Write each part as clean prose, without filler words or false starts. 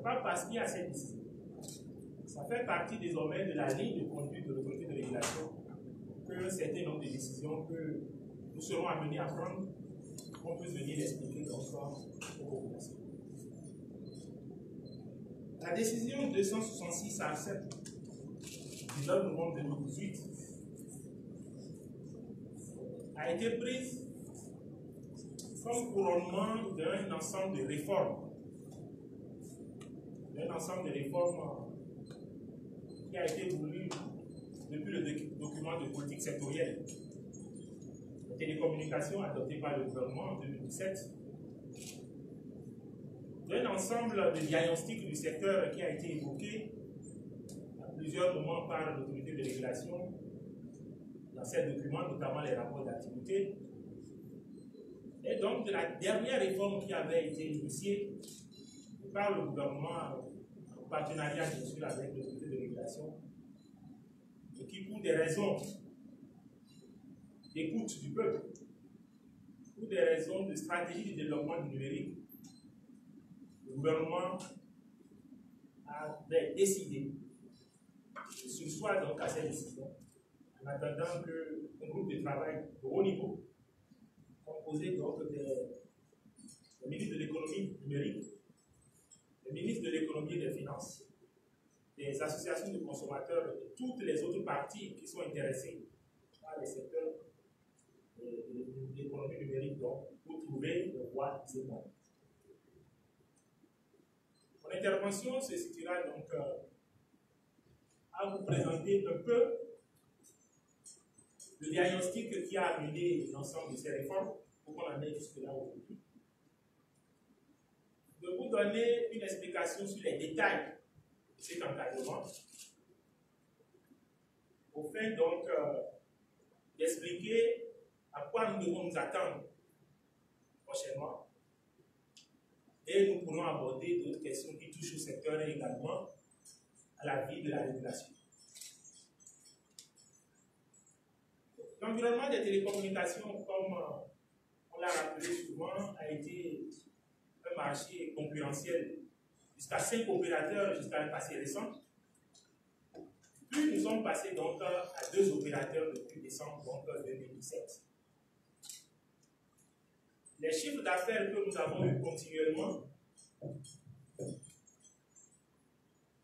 pas parce qu'il y a cette décision. Ça fait partie désormais de la ligne de conduite de l'autorité de régulation que certains nombre de décisions que nous serons amenés à prendre, on peut venir l'expliquer aux populations. La décision 266 à 7 du 9 novembre 2018 a été prise comme couronnement d'un ensemble de réformes. D'un ensemble de réformes qui a été voulu depuis le document de politique sectorielle. La télécommunication adoptée par le gouvernement en 2017. D'un ensemble de diagnostics du secteur qui a été évoqué à plusieurs moments par l'autorité de régulation dans ces documents, notamment les rapports d'activité. Et donc de la dernière réforme qui avait été initiée par le gouvernement en partenariat bien sûr avec l'autorité de régulation et qui, pour des raisons d'écoute du peuple, pour des raisons de stratégie de développement du numérique, le gouvernement avait décidé de surseoir donc à cette décision en attendant qu'un groupe de travail de haut niveau composé donc des ministres de l'économie numérique, des ministres de l'économie et des finances, des associations de consommateurs et toutes les autres parties qui sont intéressées par les secteurs de l'économie numérique donc, pour trouver le voie des moyens. Mon intervention se situera donc à vous présenter un peu le diagnostic qui a amené l'ensemble de ces réformes pour qu'on en ait jusque-là aujourd'hui. De vous donner une explication sur les détails de cet encadrement, au fin donc d'expliquer à quoi nous devons nous attendre prochainement. Et nous pourrons aborder d'autres questions qui touchent au secteur et également à la vie de la régulation. L'environnement des télécommunications, comme on l'a rappelé souvent, a été un marché concurrentiel jusqu'à 5 opérateurs jusqu'à un passé récent. Puis nous sommes passés donc à 2 opérateurs depuis décembre donc, 2017. Les chiffres d'affaires que nous avons eu continuellement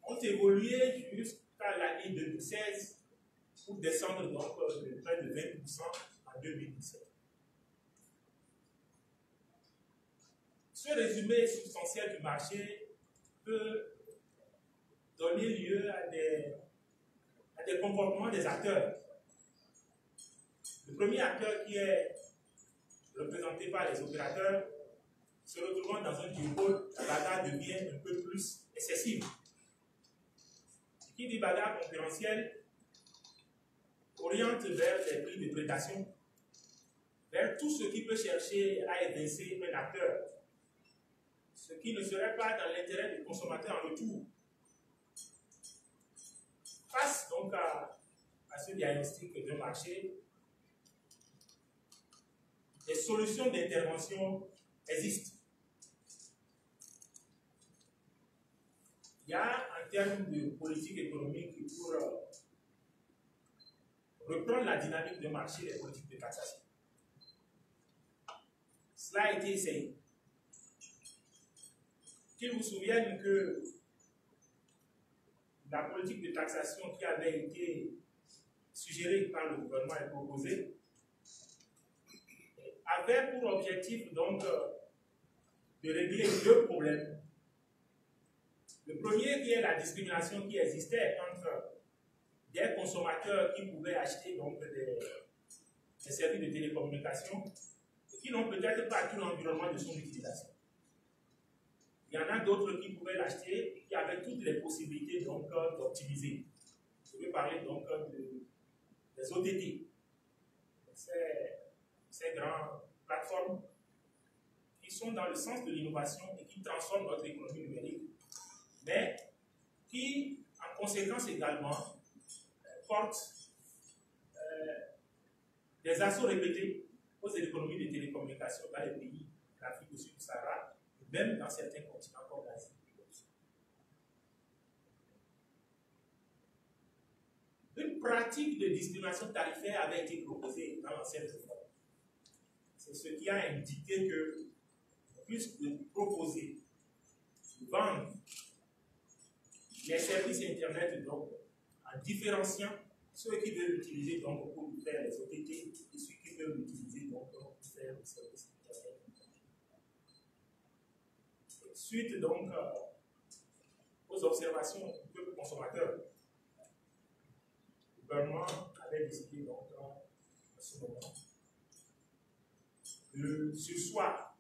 ont évolué jusqu'à l'année 2016 pour descendre donc de près de 20% en 2017. Ce résumé substantiel du marché peut donner lieu à des comportements des acteurs. Le premier acteur qui est représenté par les opérateurs se retrouvant dans un duopole, la bagarre devient un peu plus excessive. Qui dit bagarre concurrentielle oriente vers des prix de prédation, vers tout ce qui peut chercher à évincer un acteur, ce qui ne serait pas dans l'intérêt du consommateur en retour. Face donc à ce diagnostic de marché, des solutions d'intervention existent. Il y a en termes de politique économique pour reprendre la dynamique de marché des politiques de taxation. Cela a été essayé. Qu'ils vous souviennent que la politique de taxation qui avait été suggérée par le gouvernement et proposée avait pour objectif donc de régler 2 problèmes. Le premier qui est la discrimination qui existait entre des consommateurs qui pouvaient acheter donc des services de télécommunication et qui n'ont peut-être pas tout l'environnement de son utilisation. Il y en a d'autres qui pouvaient l'acheter et qui avaient toutes les possibilités donc d'optimiser. Je vais parler donc des OTT, ces grandes plateformes qui sont dans le sens de l'innovation et qui transforment notre économie numérique, mais qui, en conséquence également, portent des assauts répétés aux économies de télécommunications dans les pays d'Afrique du Sud du Sahara, et même dans certains continents comme l'Asie. pratique de discrimination tarifaire avait été proposée dans l'ancienne réforme. C'est ce qui a indiqué que, plus de proposer, de vendre les services Internet donc, en différenciant ceux qui veulent l'utiliser donc pour faire les OTT et ceux qui veulent l'utiliser donc pour faire les services Internet. Suite donc aux observations du peuple consommateur, le gouvernement avait décidé donc à ce moment de surseoir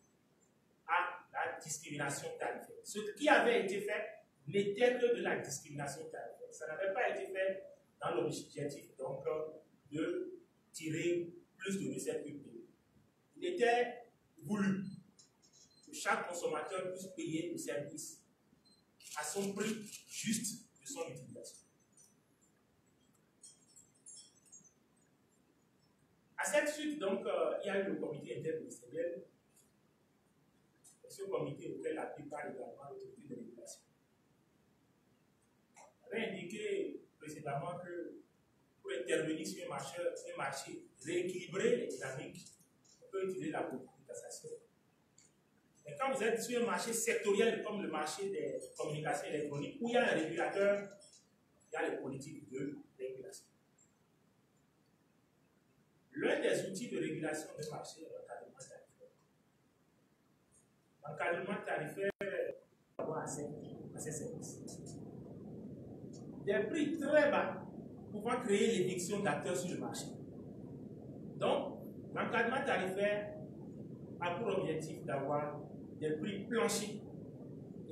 à la discrimination tarifaire. Ce qui avait été fait n'était que de la discrimination tarifaire. Ça n'avait pas été fait dans l'objectif donc de tirer plus de recettes publiques. Il était voulu que chaque consommateur puisse payer le service à son prix juste de son utilisation. À cette suite, donc, il y a eu le comité interministériel. Ce comité auquel la plupart également l'autorité de régulation avait indiqué précédemment que pour intervenir sur un marché rééquilibré les dynamiques, on peut utiliser la politique de cassation. Mais quand vous êtes sur un marché sectoriel comme le marché des communications électroniques, où il y a un régulateur, il y a les politiques de régulation. L'un des outils de régulation du marché est l'encadrement tarifaire. L'encadrement tarifaire doit à ces services. Des prix très bas pouvant créer l'éviction d'acteurs sur le marché. Donc, l'encadrement tarifaire a pour objectif d'avoir des prix planchers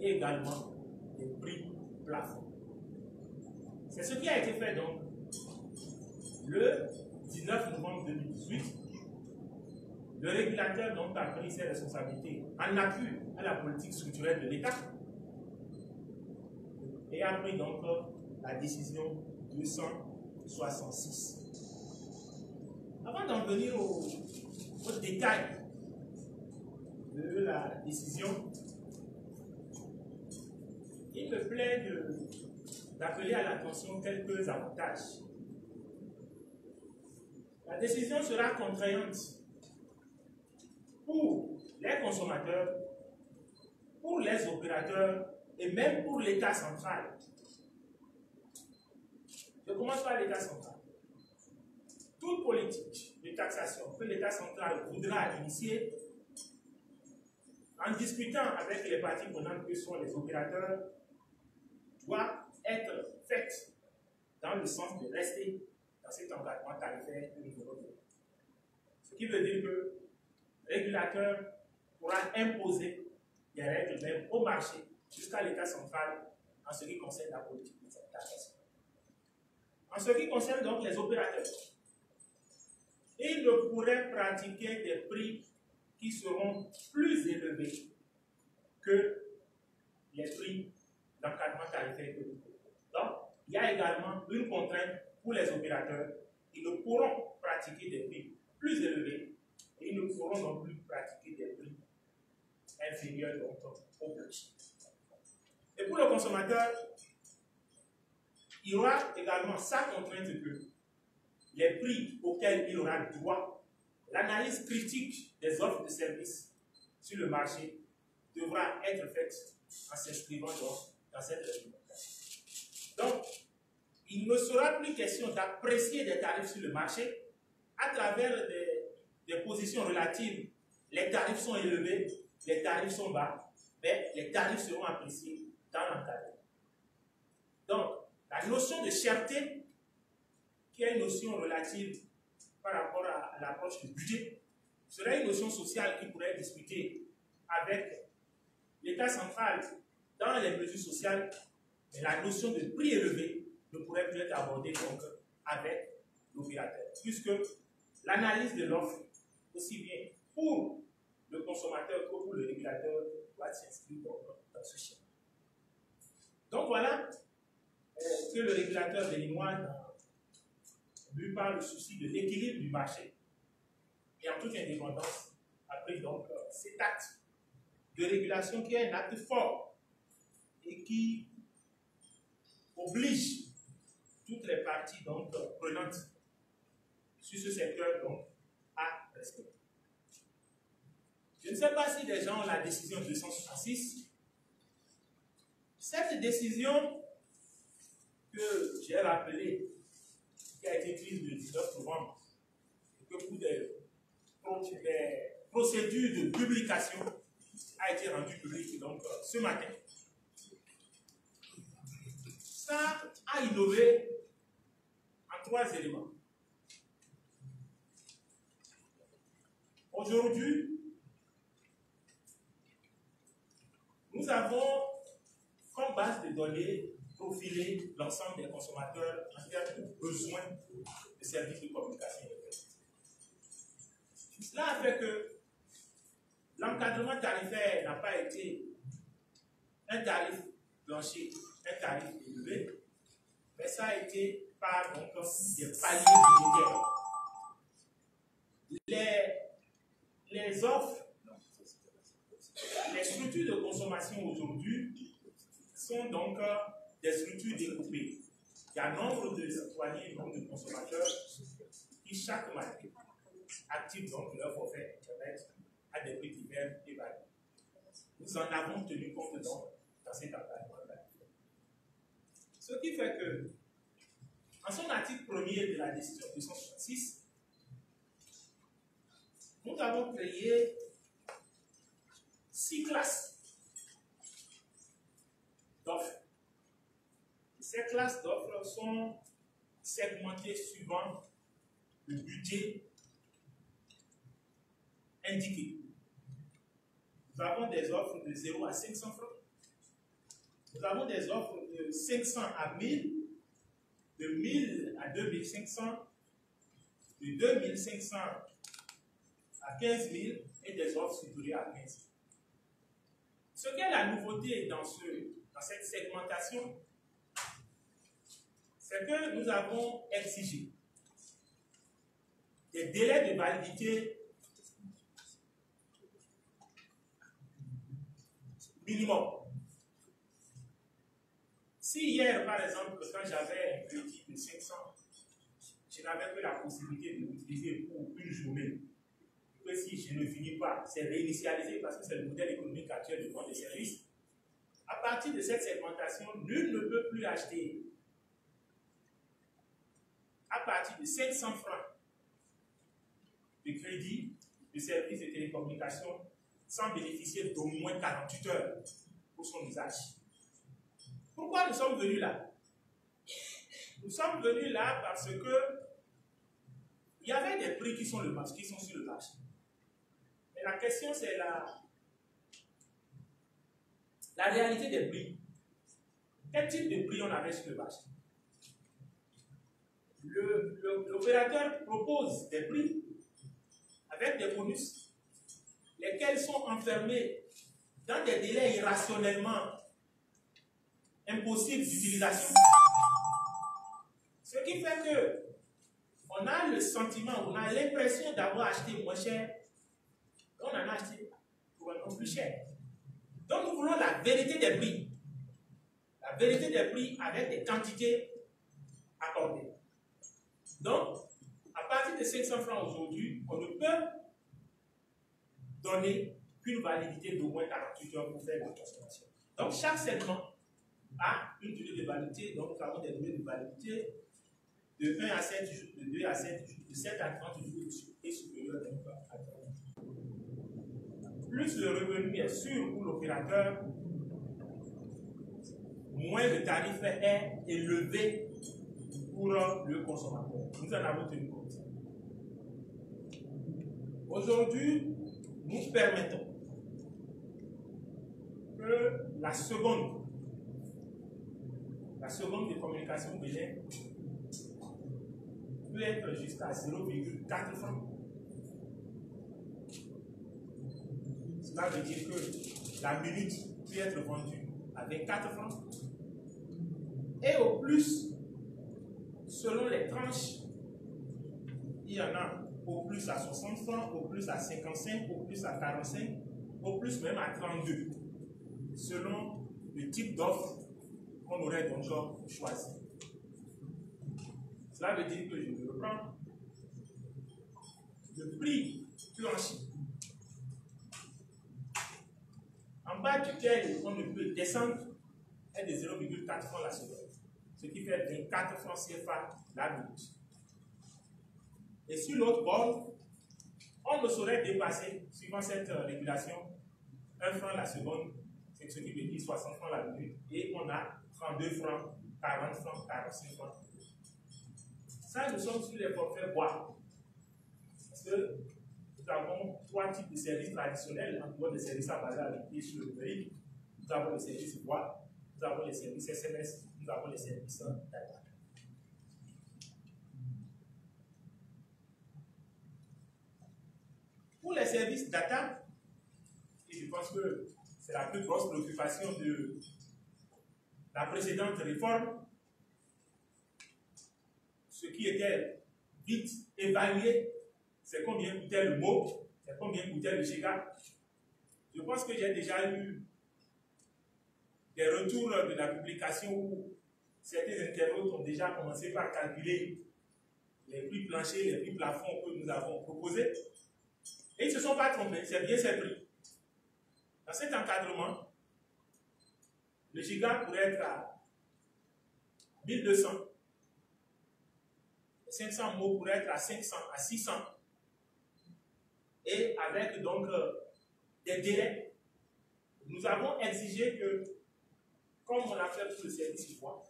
et également des prix plafonds. C'est ce qui a été fait donc le 19 novembre 2018. Le régulateur donc a pris ses responsabilités en appui à la politique structurelle de l'État et a pris donc la décision 266. Avant d'en venir au détail de la décision, il me plaît d'appeler à l'attention quelques avantages. La décision sera contraignante pour les consommateurs, pour les opérateurs et même pour l'État central. Je commence par l'État central. Toute politique de taxation que l'État central voudra initier, en discutant avec les parties prenantes que sont les opérateurs, doit être faite dans le sens de rester dans cet engagement tarifaire que nous voulons donner. Ce qui veut dire que le régulateur pourra imposer des règles même au marché jusqu'à l'État central en ce qui concerne la politique de taxation. En ce qui concerne donc les opérateurs, ils ne pourraient pratiquer des prix qui seront plus élevés que les prix d'encadrement tarifaire que nous proposons. Donc, il y a également une contrainte pour les opérateurs. Ils ne pourront pratiquer des prix plus élevés et ils ne pourront non plus pratiquer des prix inférieurs donc, au plancher. Et pour le consommateur, il y aura également sa contrainte que les prix auxquels il aura droit, l'analyse critique des offres de services sur le marché devra être faite en s'inscrivant dans cette réglementation. Donc, il ne sera plus question d'apprécier des tarifs sur le marché à travers des positions relatives. Les tarifs sont élevés, les tarifs sont bas, mais les tarifs seront appréciés dans l'encadrement. Donc, la notion de cherté, qui est une notion relative par rapport à l'approche du budget, serait une notion sociale qui pourrait être discutée avec l'État central dans les mesures sociales, mais la notion de prix élevé ne pourrait plus être abordée donc avec l'opérateur, puisque l'analyse de l'offre, aussi bien pour le consommateur que pour le régulateur, doit s'inscrire dans ce schéma. Donc voilà que le régulateur béninois, vu par le souci de l'équilibre du marché et en toute indépendance, a pris donc cet acte de régulation qui est un acte fort et qui oblige toutes les parties parties donc, prenantes sur ce secteur donc, à respecter. Je ne sais pas si les gens ont la décision 266. Cette décision que j'ai rappelée, qui a été prise le 19 novembre, et que pour des procédures de publication a été rendue publique donc, ce matin. Ça a innové en 3 éléments. Aujourd'hui, nous avons comme base de données profilé l'ensemble des consommateurs en termes de besoins de services de communication. Cela a fait que l'encadrement tarifaire n'a pas été un tarif plancher, un tarif élevé, mais ça a été par donc, des paliers budgétaires. Les offres, les structures de consommation aujourd'hui sont donc des structures découpées. Il y a nombre de citoyens, nombre de consommateurs qui chaque matin activent donc leur forfait Internet à des prix divers et variés. Nous en avons tenu compte donc dans cette campagne. Ce qui fait que, en son article 1er de la décision 266, nous avons créé 6 classes d'offres. Ces classes d'offres sont segmentées suivant le budget indiqué. Nous avons des offres de 0 à 500 francs. Nous avons des offres de 500 à 1000, de 1000 à 2500, de 2500 à 15 000 et des offres supérieures à 15 000. Ce qu'est la nouveauté dans cette segmentation, c'est que nous avons exigé des délais de validité minimum. Si hier, par exemple, quand j'avais un crédit de 500, je n'avais que la possibilité de l'utiliser pour une journée, que si je ne finis pas, c'est réinitialisé parce que c'est le modèle économique actuel de vente de services. À partir de cette segmentation, nul ne peut plus acheter à partir de 500 francs de crédit de services de télécommunication sans bénéficier d'au moins 48 heures pour son usage. Pourquoi nous sommes venus là? Nous sommes venus là parce que il y avait des prix qui sont sur le marché. Mais la question, c'est la réalité des prix. Quel type de prix on avait sur le marché? L'opérateur propose des prix avec des bonus, lesquels sont enfermés dans des délais irrationnellement impossibles d'utilisation. Ce qui fait que on a le sentiment, on a l'impression d'avoir acheté moins cher, on en a acheté pour un peu plus cher. Donc nous voulons la vérité des prix. La vérité des prix avec des quantités accordées. Donc, à partir de 500 francs aujourd'hui, on ne peut donner qu'une validité d'au moins 48 heures pour faire la consommation. Donc, chaque segment a une durée de validité. Donc, nous avons des durées de validité de 1 à 7 jours, de 2 à 7 jours, de 7 à 30 jours et supérieur à 30 jours. Plus le revenu est sûr pour l'opérateur, moins le tarif est élevé pour le consommateur. Nous en avons tenu compte. Aujourd'hui, nous permettons que la seconde de communication Bénin peut être jusqu'à 0,4 francs. Cela veut dire que la minute peut être vendue avec 4 francs. Et au plus, selon les tranches, il y en a au plus à 60 francs, au plus à 55, au plus à 45, au plus même à 32, selon le type d'offre qu'on aurait donc choisi. Cela veut dire que je me reprends. Le prix plancher, en bas duquel on ne peut descendre, est de 0,4 francs la seconde, ce qui fait 24 francs CFA la minute. Et sur l'autre bord, on ne saurait dépasser, suivant cette régulation, 1 franc la seconde, c'est ce qui veut dire 60 francs la minute, et on a 32 francs, 40 francs, 45 francs. Ça, nous sommes sur les forfaits bois. Parce que nous avons 3 types de services traditionnels, en dehors des services à base avec sur le pays. Nous avons les services bois, nous avons les services SMS, nous avons les services data. Pour les services data, et je pense que c'est la plus grosse préoccupation de la précédente réforme, ce qui était vite évalué, c'est combien coûtait le mot, c'est combien coûtait le giga. Je pense que j'ai déjà eu des retours de la publication où certains internautes ont déjà commencé par calculer les prix planchers, les prix plafonds que nous avons proposés. Et ils ne se sont pas trompés, c'est bien ces prix. Dans cet encadrement, le giga pourrait être à 1200. 500 mots pourraient être à 500, à 600. Et avec donc des délais. Nous avons exigé que, comme on a fait pour le service bois,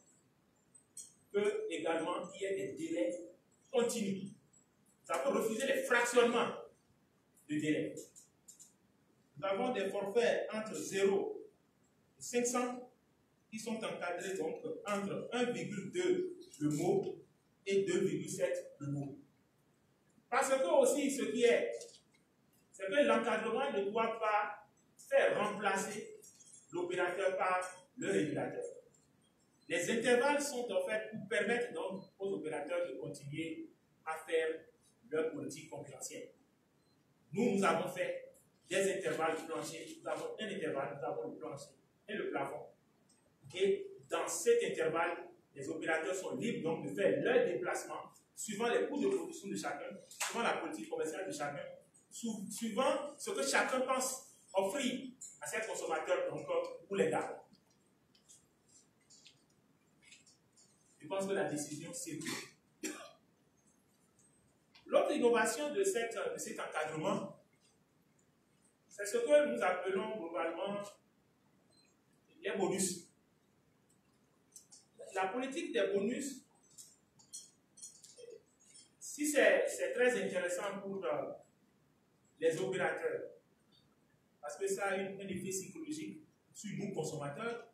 que également il y ait des délais continus. Nous avons refusé les fractionnements de délais. Nous avons des forfaits entre 0 et 500 qui sont encadrés donc entre 1,2 le mot et 2,7 le mot. Parce que aussi ce qui est, c'est que l'encadrement ne doit pas faire remplacer l'opérateur par le régulateur. Les intervalles sont en fait pour permettre donc aux opérateurs de continuer à faire leur politique concurrentielle. Nous avons fait des intervalles planchers, nous avons un intervalle, nous avons le plancher et le plafond. Et dans cet intervalle, les opérateurs sont libres donc de faire leur déplacement suivant les coûts de production de chacun, suivant la politique commerciale de chacun, suivant ce que chacun pense offrir à ses consommateurs donc, pour les garder. Je pense que la décision c'est prise. L'autre innovation de cet encadrement, c'est ce que nous appelons globalement les bonus. La politique des bonus, si c'est très intéressant pour les opérateurs, parce que ça a un effet psychologique sur nous consommateurs,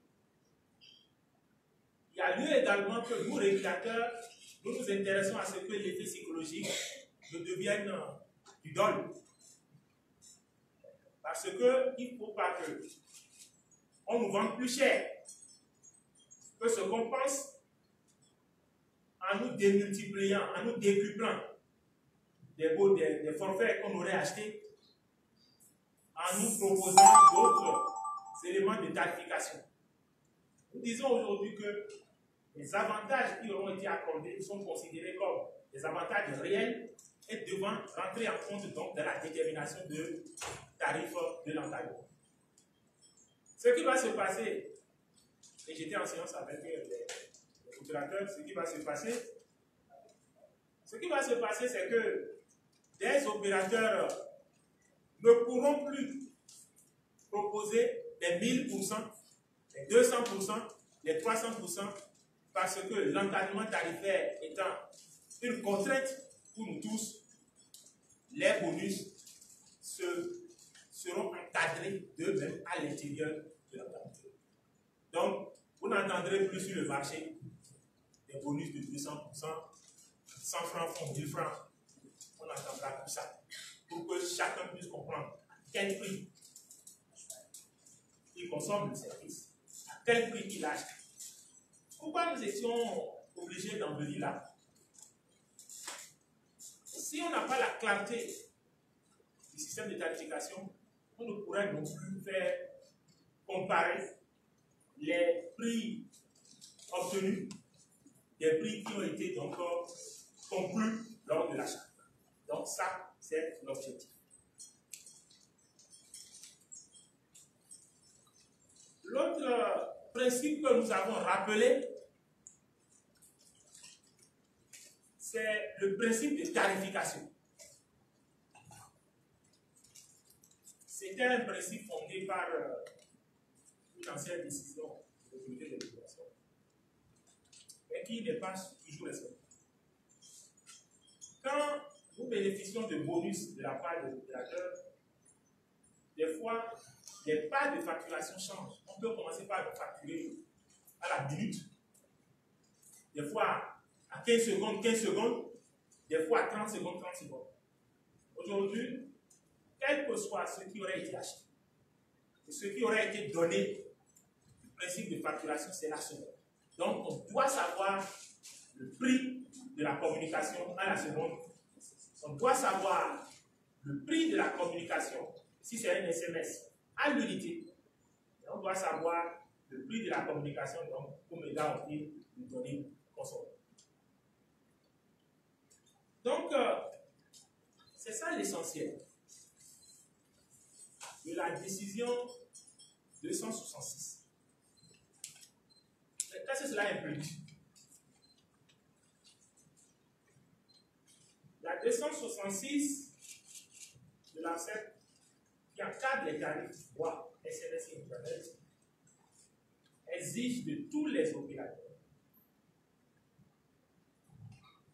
il y a lieu également que nous, régulateurs, nous nous intéressons à ce que l'effet psychologique ne devienne du dol. Parce qu'il ne faut pas qu'on nous vende plus cher que ce qu'on pense en nous démultipliant, en nous décuplant des forfaits qu'on aurait achetés, en nous proposant d'autres éléments de tarification. Nous disons aujourd'hui que les avantages qui auront été accordés sont considérés comme des avantages réels et devant rentrer en compte donc dans la détermination de tarifs de l'encadrement. Ce qui va se passer, et j'étais en séance avec les opérateurs, ce qui va se passer, c'est que des opérateurs ne pourront plus proposer les 1000%, les 200%, les 300%, parce que l'encadrement tarifaire étant une contrainte pour nous tous, les bonus seront encadrés d'eux-mêmes à l'intérieur de l'encadrement. Donc, vous n'entendrez plus sur le marché des bonus de 200%, 100 francs font 1000 francs. On n'entendra plus ça. Pour que chacun puisse comprendre à quel prix il consomme le service, à quel prix il achète. Pourquoi nous étions obligés d'en venir là? Si on n'a pas la clarté du système de tarification, on ne pourrait non plus faire comparer les prix obtenus des prix qui ont été donc conclus lors de l'achat. Donc ça, c'est l'objectif. L'autre principe que nous avons rappelé, c'est le principe de tarification. C'était un principe fondé par une ancienne décision de l'autorité de régulation, mais qui n'est pas toujours respecté. Quand nous bénéficions de bonus de la part des opérateurs, des fois, les parts de facturation changent. On peut commencer par facturer à la minute, des fois à 15 secondes, 15 secondes, des fois à 30 secondes, 30 secondes. Aujourd'hui, quel que soit ce qui aurait été acheté, et ce qui aurait été donné, le principe de facturation, c'est la seconde. Donc, on doit savoir le prix de la communication à la seconde. On doit savoir le prix de la communication, si c'est un SMS, à l'unité. On doit savoir le prix de la communication, donc, pour mégaoctets de données consommées. Donc, c'est ça l'essentiel de la décision 266. Qu'est-ce que cela implique? La 266 de l'ANSEP qui encadre les tarifs voix, SMS et Internet exige de tous les opérateurs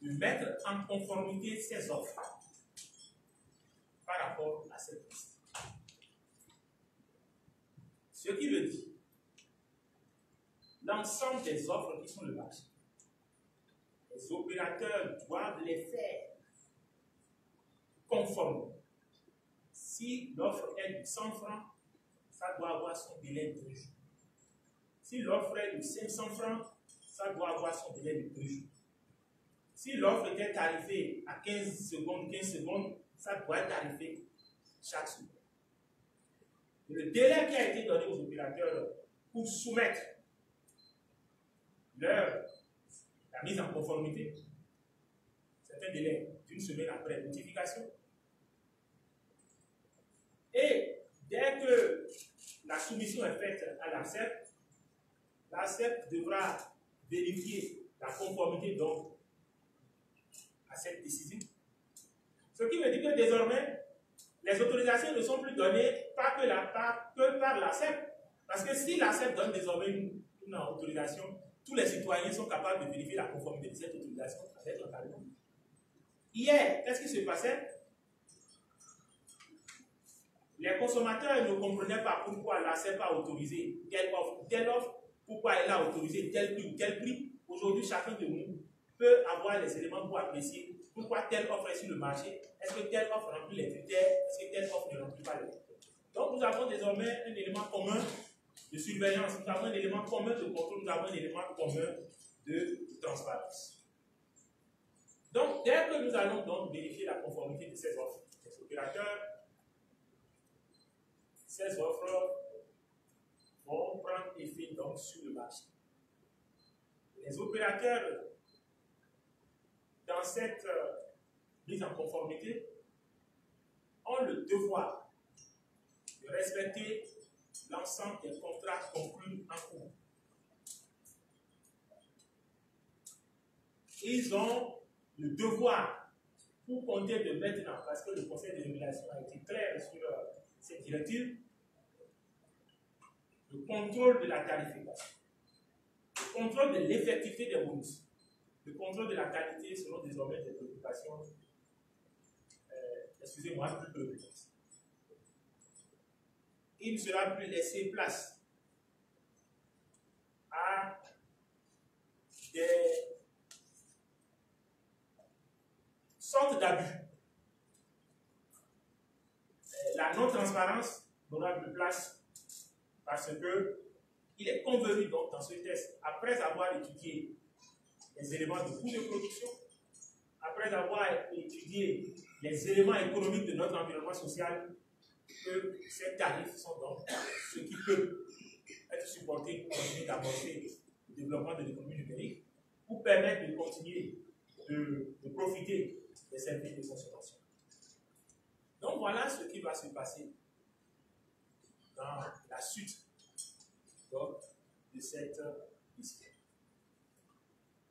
de mettre en conformité ces offres par rapport à cette liste. Ce qui veut dire l'ensemble des offres qui sont le marché. Les opérateurs doivent les faire conformes. Si l'offre est de 100 francs, ça doit avoir son délai de 2 jours. Si l'offre est de 500 francs, ça doit avoir son délai de 2 jours. Si l'offre était tarifée à 15 secondes, ça doit être tarifé chaque seconde. Le délai qui a été donné aux opérateurs pour soumettre la mise en conformité, c'est un délai d'une semaine après notification. Et dès que la soumission est faite à l'ANSEP, l'ANSEP devra vérifier la conformité donc à cette décision. Ce qui veut dire que désormais, les autorisations ne sont plus données que par l'ANSEP. Parce que si l'ANSEP donne désormais une autorisation, tous les citoyens sont capables de vérifier la conformité de cette autorisation avec l'encadrement. Hier, qu'est-ce qui se passait? Les consommateurs ne comprenaient pas pourquoi l'ANSEP a autorisé telle offre, pourquoi elle a autorisé tel prix ou tel prix. Aujourd'hui, chacun de nous peut avoir les éléments pour apprécier pourquoi telle offre est sur le marché, est-ce que telle offre remplit les critères, est-ce que telle offre ne remplit pas les critères. Donc nous avons désormais un élément commun de surveillance, nous avons un élément commun de contrôle, nous avons un élément commun de transparence. Donc dès que nous allons donc vérifier la conformité de ces offres, les opérateurs, ces offres vont prendre effet donc sur le marché. Les opérateurs, dans cette mise en conformité, ont le devoir de respecter l'ensemble des contrats conclus en cours. Ils ont le devoir, pour compter de maintenant, parce que le Conseil de régulation a été clair sur cette directive, le contrôle de la tarification, le contrôle de l'effectivité des bonus, le contrôle de la qualité seront désormais des préoccupations, excusez-moi, plus préoccupantes. Il ne sera plus laissé place à des sortes d'abus. La non-transparence n'aura plus place parce qu'il est convenu donc dans ce test, après avoir étudié les éléments de coût de production, après avoir étudié les éléments économiques de notre environnement social, que ces tarifs sont donc ce qui peut être supporté pour continuer d'amorcer le développement de l'économie numérique, pour permettre de continuer de profiter des services de consommation. Donc voilà ce qui va se passer dans la suite donc, de cette mission.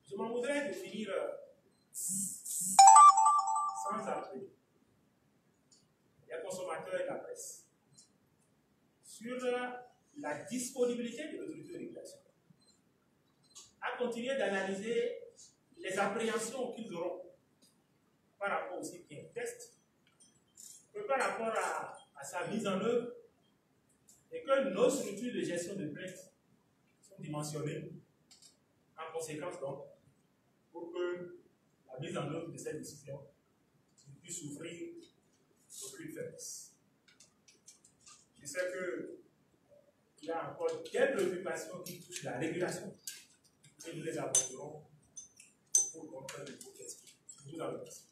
Je m'en voudrais de finir sans appeler les consommateurs et la presse sur la disponibilité de l'autorité de régulation à continuer d'analyser les appréhensions qu'ils auront par rapport aussi bien au test que par rapport à sa mise en œuvre et que nos structures de gestion de plaintes sont dimensionnées en conséquence donc pour que la mise en œuvre de cette décision ne puisse souffrir aucune faiblesse. Je sais qu'il y a encore des préoccupations qui touchent la régulation et nous les aborderons pour comprendre le contexte. Je vous en remercie.